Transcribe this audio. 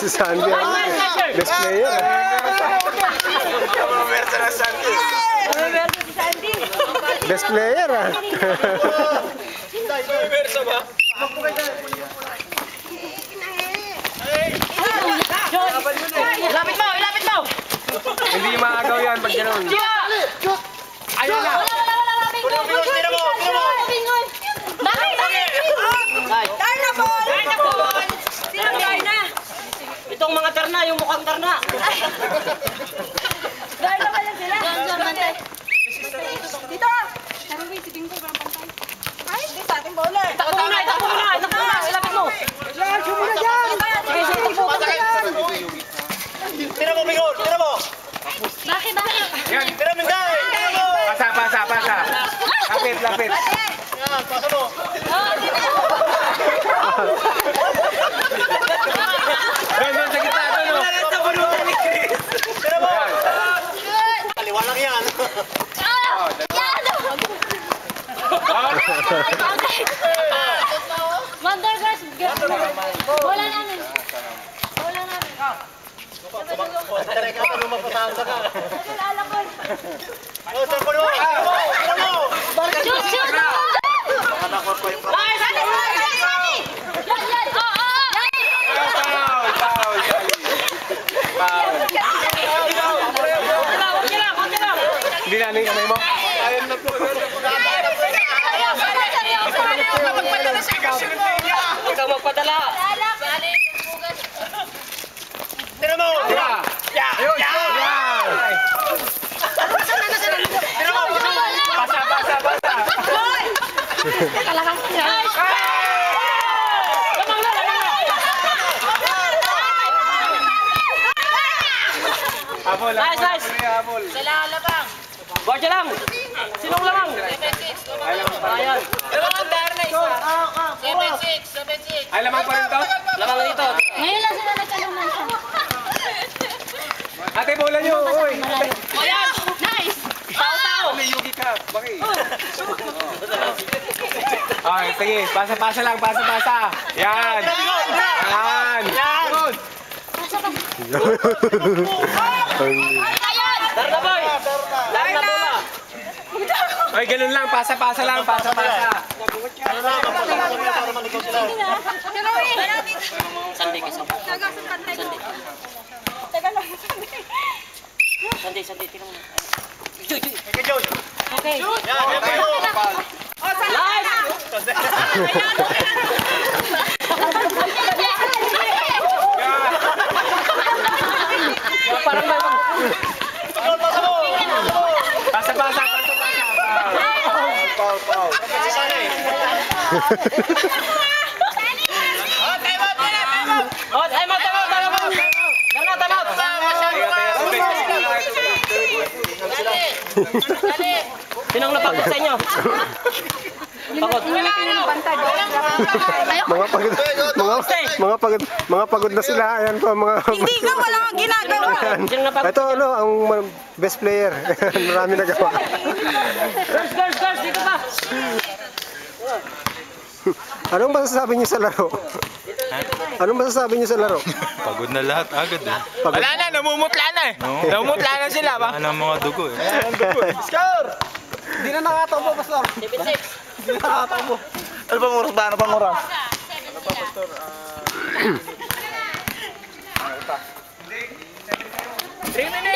Si Sandy. Best player. Best player ah. Ilapit mo! Ilapit mo! Hindi maagaw yan pag gano'n. Ayan na! Bakit? Darna ball! Darna ball! Sinang Darna? Itong mga darna, yung mukhang darna. Darna ba lang sila? Bantay. Dito! Tarong ba yung si Bingo? Walang pantay. Ay, hindi sa ating bowler. Itakbo muna! Itakbo muna! Itakbo muna! Ilapit mo! Sige, sige, takbo ka dyan. Tira mo, Bingo! Tira mo! Bakit? Yan. Tira mo, Bingo! Tira mo! Pasa. Lapit. Yan, pasa mo! Doon sa gitna doon. Tira mo! Kaliwa lang yan! Wonder Girls, wala namin. Wala namin. Tara ka, lumapasaan ka. Nalala ko. Oh, tira mo! Tira mo! Shoot! Hindi na yung kamay mo. Ayun na po. Huwag kang magpadala! Tira mo! Tira! Ayun! Tira mo! Pasa! Abol! Nice! Abol! Guardia lang! Sinong lamang? Ayan! Ay, lamang pa rin to? Lamang dito! Ngayon lang sila nagkalunan siya. Ate, bola nyo! Uy! Ayan! Nice! Tao! May yugi ka! Bakit? Okay, sige. Pasa lang. Yan! Good! Darna boy! Darna bola! Ay, ganun lang. Pasa lang. Ano lang, para maligaw sila. Sandi kasi. Sandi, tingnan mo. Okay, Joy. Okay. Yan, yan, Bingo. Live! Parang may Pasa mo! Pasa. Foul. Kasi sana eh. Oh, time out! Sinong napagod sa inyo? Pagod. Mga pagod na sila. Ayan po mga... Hindi ka, wala kang ginagawa. Sinong napagod? Ito ang best player. Marami nagawa. Girls, dito ba? Anong masasabi niyo sa laro? Pagod na lahat agad eh. Wala na, namumutla na eh. No. Namumutla na sila ba? Wala na mga dugo eh. Score! Hindi na nakatambo, Pastor. 76. Hindi na nakatambo. Ano bang oras ba? Ano bang oras? 3 minutes!